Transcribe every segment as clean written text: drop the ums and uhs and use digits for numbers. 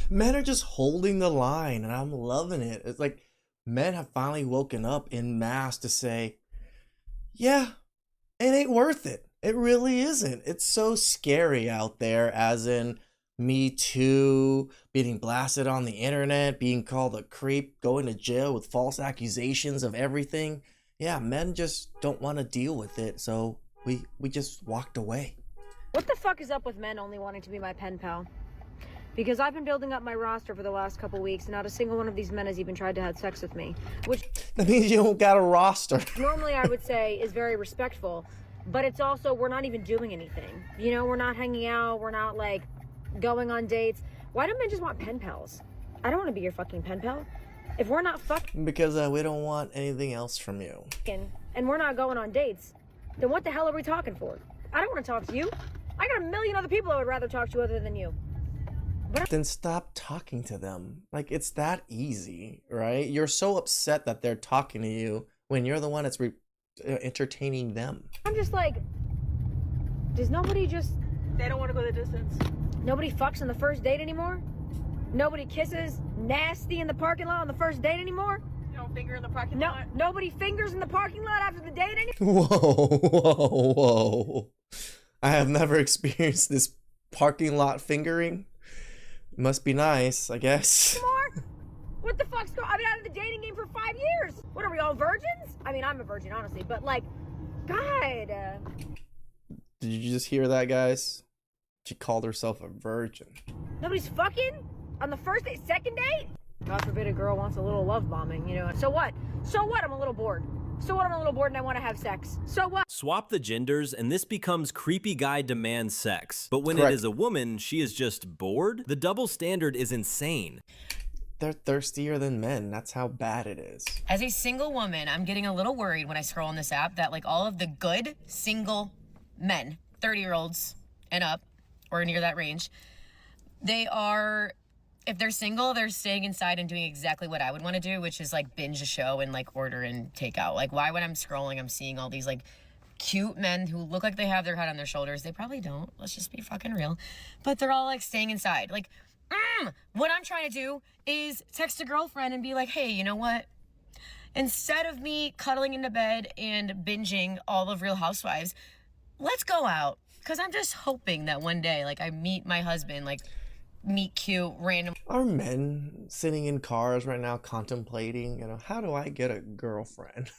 Men are just holding the line, and I'm loving it. It's like men have finally woken up in mass to say, yeah, it ain't worth it. It really isn't. It's so scary out there, as in Me Too, being blasted on the internet, being called a creep, going to jail with false accusations of everything. Yeah, men just don't want to deal with it, so we just walked away. What the fuck is up with men only wanting to be my pen pal? Because I've been building up my roster for the last couple weeks, and not a single one of these men has even tried to have sex with me. Which that means you don't got a roster. Normally I would say is very respectful, but it's also, we're not even doing anything. You know, we're not hanging out, we're not like going on dates. Why do men just want pen pals? I don't want to be your fucking pen pal. If we're not fucking... Because we don't want anything else from you. And we're not going on dates, then what the hell are we talking for? I don't want to talk to you. I got a million other people I would rather talk to other than you. Then stop talking to them. Like, it's that easy, right? You're so upset that they're talking to you when you're the one that's entertaining them. I'm just like, does nobody just... They don't want to go the distance. Nobody fucks on the first date anymore? Nobody kisses nasty in the parking lot on the first date anymore? You don't finger in the parking lot? Nobody fingers in the parking lot after the date anymore? Whoa. I have never experienced this parking lot fingering. Must be nice, I guess. What the fuck's going on? I've been out of the dating game for 5 years. What are we, all virgins? I mean, I'm a virgin, honestly, but like, God. Did you just hear that, guys? She called herself a virgin. Nobody's fucking on the first date, second date? God forbid a girl wants a little love bombing, you know. So what? So what? I'm a little bored. So what? I'm a little bored and I want to have sex. So what? Swap the genders and this becomes creepy guy demands sex. But when Correct. it is a woman, she is just bored? The double standard is insane. They're thirstier than men. That's how bad it is. As a single woman, I'm getting a little worried when I scroll on this app that like all of the good single men, 30-year-olds and up, or near that range, they are, if they're single, they're staying inside and doing exactly what I would want to do, which is like binge a show and like order and take out. Like, why when I'm scrolling, I'm seeing all these like cute men who look like they have their head on their shoulders. They probably don't. Let's just be fucking real. But they're all like staying inside. Like, what I'm trying to do is text a girlfriend and be like, hey, you know what? Instead of me cuddling into bed and binging all of Real Housewives, let's go out. Because I'm just hoping that one day, like, I meet my husband, like, meet cute, random. Are men sitting in cars right now contemplating, you know, how do I get a girlfriend?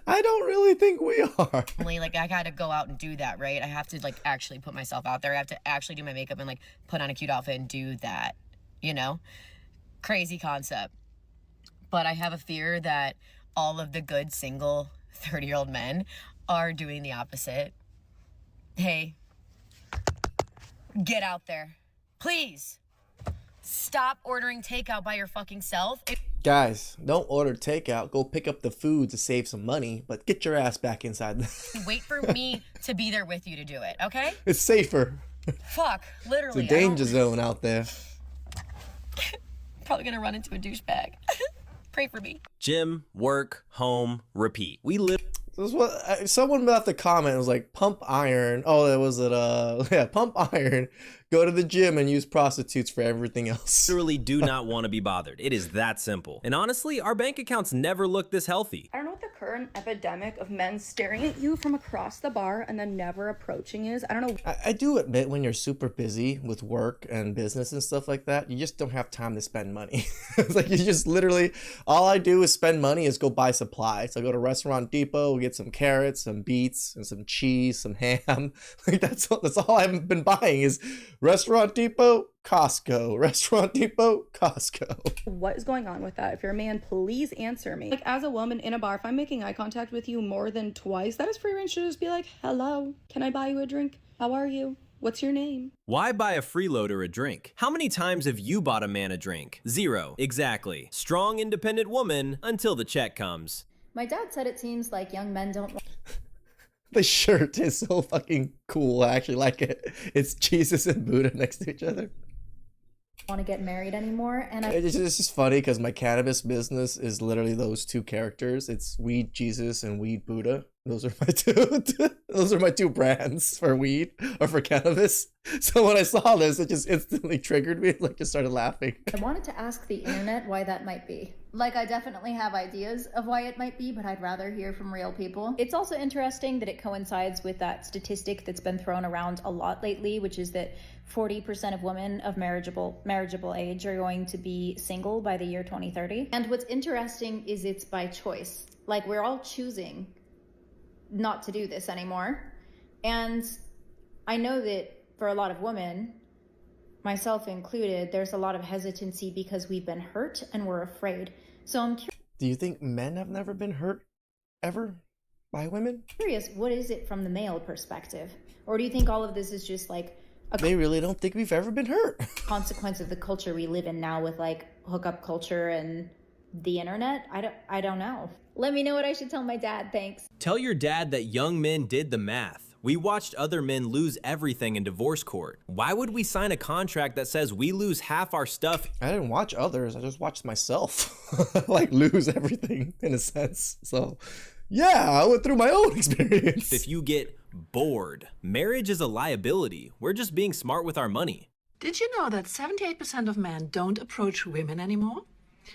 I don't really think we are. Like, I gotta go out and do that, right? I have to, like, actually put myself out there. I have to actually do my makeup and, like, put on a cute outfit and do that, you know? Crazy concept. But I have a fear that all of the good single 30-year-old men are doing the opposite. Hey, get out there. Please. Stop ordering takeout by your fucking self. Guys, don't order takeout. Go pick up the food to save some money, but get your ass back inside. Wait for me to be there with you to do it, okay? It's safer. Fuck, literally. It's a danger zone out there. Probably gonna run into a douchebag. Pray for me. Gym, work, home, repeat. We live. This is what someone left a comment. It was like pump iron. Oh, that was it. Yeah, pump iron. Go to the gym and use prostitutes for everything else. Literally do not want to be bothered. It is that simple. And honestly, our bank accounts never look this healthy. I don't know what the current epidemic of men staring at you from across the bar and then never approaching is. I don't know. I do admit when you're super busy with work and business and stuff like that, you just don't have time to spend money. It's like you just literally, all I do is spend money is go buy supplies. I go to Restaurant Depot, get some carrots, some beets, and some cheese, some ham. Like that's all I've been buying is Restaurant Depot, Costco. Restaurant Depot, Costco. What is going on with that? If you're a man, please answer me. Like, as a woman in a bar, if I'm making eye contact with you more than twice, that is free range to just be like, hello, can I buy you a drink? How are you? What's your name? Why buy a freeloader a drink? How many times have you bought a man a drink? 0. Exactly. Strong, independent woman until the check comes. My dad said it seems like young men don't... The shirt is so fucking cool. I actually like it. It's Jesus and Buddha next to each other. want to get married anymore. And It's just funny because my cannabis business is literally those two characters. It's Weed Jesus and Weed Buddha. Those are my two. Those are my two brands for weed or for cannabis. So when I saw this, it just instantly triggered me. Like, just started laughing. I wanted to ask the internet why that might be. Like, I definitely have ideas of why it might be, but I'd rather hear from real people. It's also interesting that it coincides with that statistic that's been thrown around a lot lately, which is that 40% of women of marriageable age are going to be single by the year 2030. And what's interesting is it's by choice. Like, we're all choosing not to do this anymore. And I know that for a lot of women, myself included, there's a lot of hesitancy because we've been hurt and we're afraid. So I'm Do you think men have never been hurt ever by women? curious, what is it from the male perspective? Or do you think all of this is just like a They really don't think we've ever been hurt. consequence of the culture we live in now with like hookup culture and the internet? I don't know. Let me know what I should tell my dad. Thanks. Tell your dad that young men did the math. We watched other men lose everything in divorce court. Why would we sign a contract that says we lose half our stuff? I didn't watch others. I just watched myself like lose everything in a sense. So yeah, I went through my own experience. If you get bored, marriage is a liability. We're just being smart with our money. Did you know that 78% of men don't approach women anymore?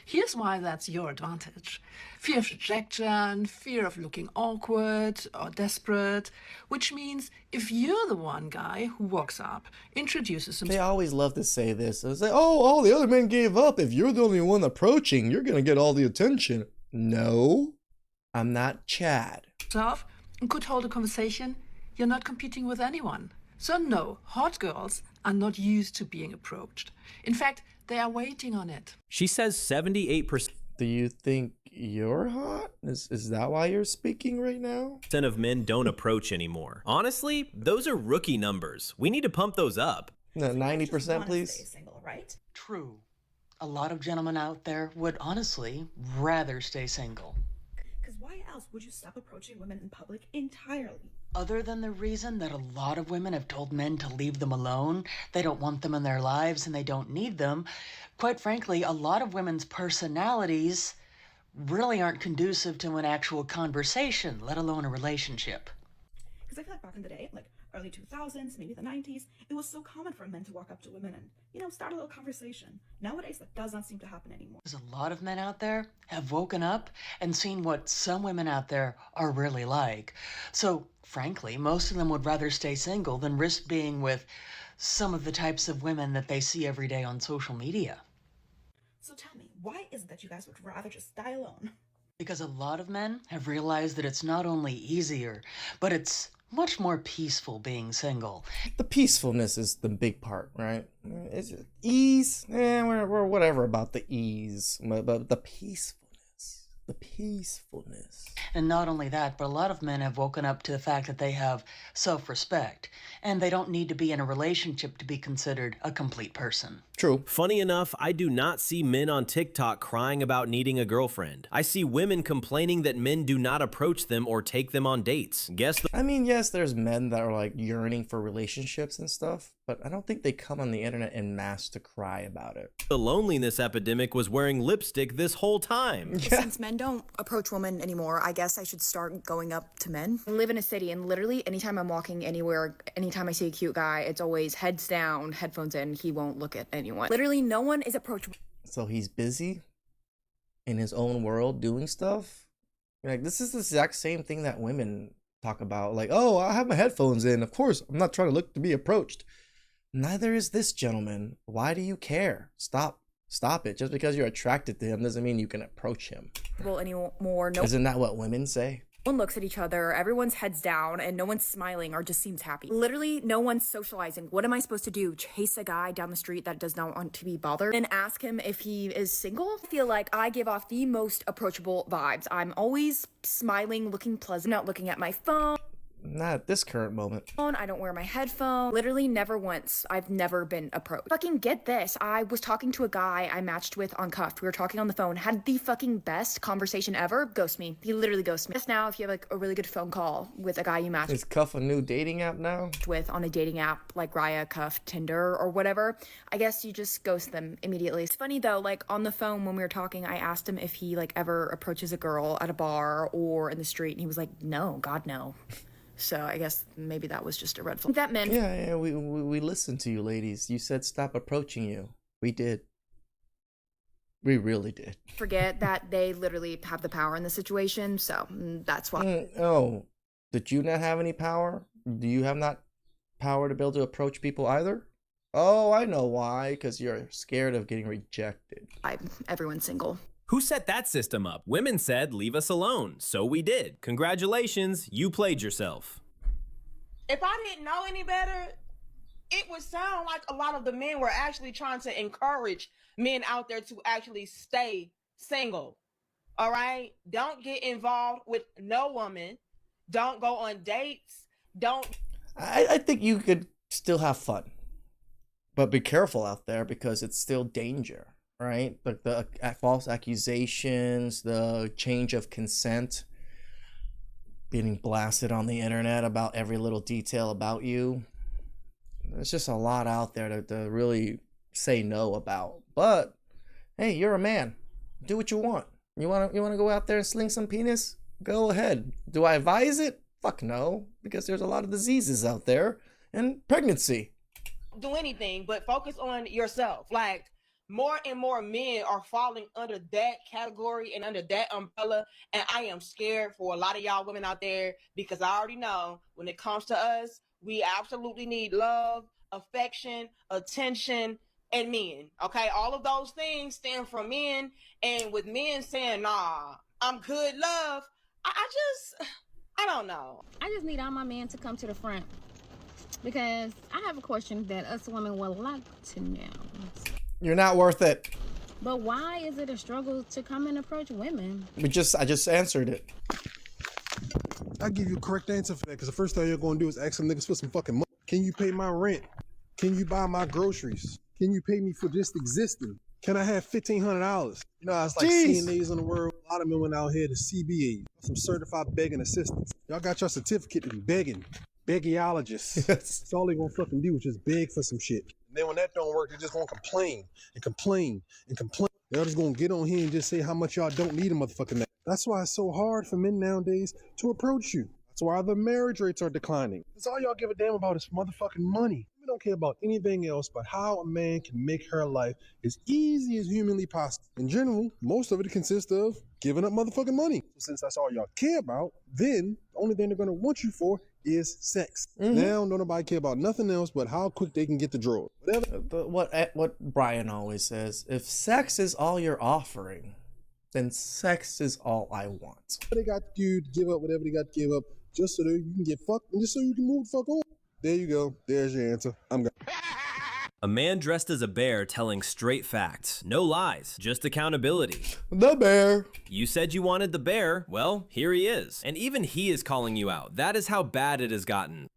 Here's why that's your advantage. Fear of rejection, fear of looking awkward or desperate, which means if you're the one guy who walks up, introduces They himself, always love to say this. It's like, oh, all the other men gave up. If you're the only one approaching, you're going to get all the attention. No, I'm not Chad. and could hold a conversation, you're not competing with anyone. So no, hot girls are not used to being approached. In fact, they are waiting on it. She says 78% Do you think you're hot? Is that why you're speaking right now? of men don't approach anymore. Honestly, those are rookie numbers. We need to pump those up. No, 90%, please. Single, right? True. A lot of gentlemen out there would honestly rather stay single. Because why else would you stop approaching women in public entirely? Other than the reason that a lot of women have told men to leave them alone, they don't want them in their lives and they don't need them, quite frankly, a lot of women's personalities really aren't conducive to an actual conversation, let alone a relationship. Because I feel like back in the day, like early 2000s, maybe the 90s, it was so common for men to walk up to women and, start a little conversation. Nowadays, that does not seem to happen anymore. Because a lot of men out there have woken up and seen what some women out there are really like. So, frankly, most of them would rather stay single than risk being with some of the types of women that they see every day on social media. So tell me, why is it that you guys would rather just die alone? Because a lot of men have realized that it's not only easier, but it's much more peaceful being single. The peacefulness is the big part, right? Is it ease? We're whatever about the ease, but the peacefulness. And not only that, but a lot of men have woken up to the fact that they have self-respect, and they don't need to be in a relationship to be considered a complete person. True. Funny enough, I do not see men on TikTok crying about needing a girlfriend. I see women complaining that men do not approach them or take them on dates. I mean, yes, there's men that are like yearning for relationships and stuff, but I don't think they come on the internet en masse to cry about it. The loneliness epidemic was wearing lipstick this whole time. Since men don't approach women anymore, I guess I should start going up to men. I live in a city, and literally anytime I'm walking anywhere, anytime I see a cute guy, it's always heads down, headphones in, he won't look at anyone. Literally no one is approachable. So he's busy in his own world doing stuff. Like, this is the exact same thing that women talk about. Like, oh, I have my headphones in. Of course, I'm not trying to look to be approached. Neither is this gentleman. Why do you care? Stop it. Just because you're attracted to him doesn't mean you can approach him. Anymore. No Isn't that what women say? one looks at each other, everyone's heads down, and no one's smiling or just seems happy. Literally, no one's socializing. What am I supposed to do? Chase a guy down the street that does not want to be bothered and ask him if he is single? I feel like I give off the most approachable vibes. I'm always smiling, looking pleasant, not looking at my phone. Not at this current moment. I don't wear my headphone. Literally never once. I've never been approached. Fucking get this. I was talking to a guy I matched with on Cuffed. We were talking on the phone. Had the fucking best conversation ever. Ghost me. He literally ghosted me. Just now, if you have like a really good phone call with a guy you matched Is Cuff a new dating app now? with on a dating app like Raya, Cuff, Tinder, or whatever, I guess you just ghost them immediately. It's funny though, like on the phone when we were talking, I asked him if he like ever approaches a girl at a bar or in the street, and he was like, no, God, no. So I guess maybe that was just a red flag. That meant Yeah, we listened to you, ladies. You said stop approaching you. We did. We really did. forget that they literally have the power in the situation. So that's why. Oh, did you not have any power? Do you have not power to be able to approach people either? Oh, I know why. Because you're scared of getting rejected. Everyone's single. Who set that system up? Women said, leave us alone. So we did. Congratulations, you played yourself. If I didn't know any better, it would sound like a lot of the men were actually trying to encourage men out there to actually stay single. All right? Don't get involved with no woman. Don't go on dates. Don't. I think you could still have fun. But be careful out there because it's still danger. Right? Like the false accusations, the change of consent, getting blasted on the internet about every little detail about you. There's just a lot out there to really say no about. But hey, you're a man. Do what you want. You wanna go out there and sling some penis? Go ahead. Do I advise it? Fuck no, because there's a lot of diseases out there and pregnancy. Do anything but focus on yourself. Like, more and more men are falling under that category and under that umbrella. And I am scared for a lot of y'all women out there because I already know when it comes to us, we absolutely need love, affection, attention, and men. Okay, all of those things stand for men. And with men saying, nah, I'm good, love, I don't know. I just need all my men to come to the front because I have a question that us women would like to know. You're not worth it. But why is it a struggle to come and approach women? I just answered it. I'll give you a correct answer for that, because the first thing you're going to do is ask some niggas for some fucking money. Can you pay my rent? Can you buy my groceries? Can you pay me for just existing? Can I have $1,500? You know, it's like CNAs in the world. A lot of men went out here to CBA, some certified begging assistants. Y'all got your certificate in begging. Beggiologists. That's all they gonna fucking do is just beg for some shit. And then when that don't work, they just gonna complain and complain and complain. Y'all just gonna get on here and just say how much y'all don't need a motherfucking man. That's why it's so hard for men nowadays to approach you. That's why the marriage rates are declining. That's all y'all give a damn about is motherfucking money. We don't care about anything else but how a man can make her life as easy as humanly possible. In general, most of it consists of giving up motherfucking money. So since that's all y'all care about, then the only thing they're gonna want you for is sex. Now, don't nobody care about nothing else but how quick they can get the draw. Whatever. But what Brian always says, if sex is all you're offering, then sex is all I want. They got you to give up whatever they got to give up just so that you can get fucked and just so you can move the fuck on. There you go. There's your answer. I'm gone. A man dressed as a bear telling straight facts. No lies, just accountability. The bear. You said you wanted the bear. Well, here he is. And even he is calling you out. That is how bad it has gotten.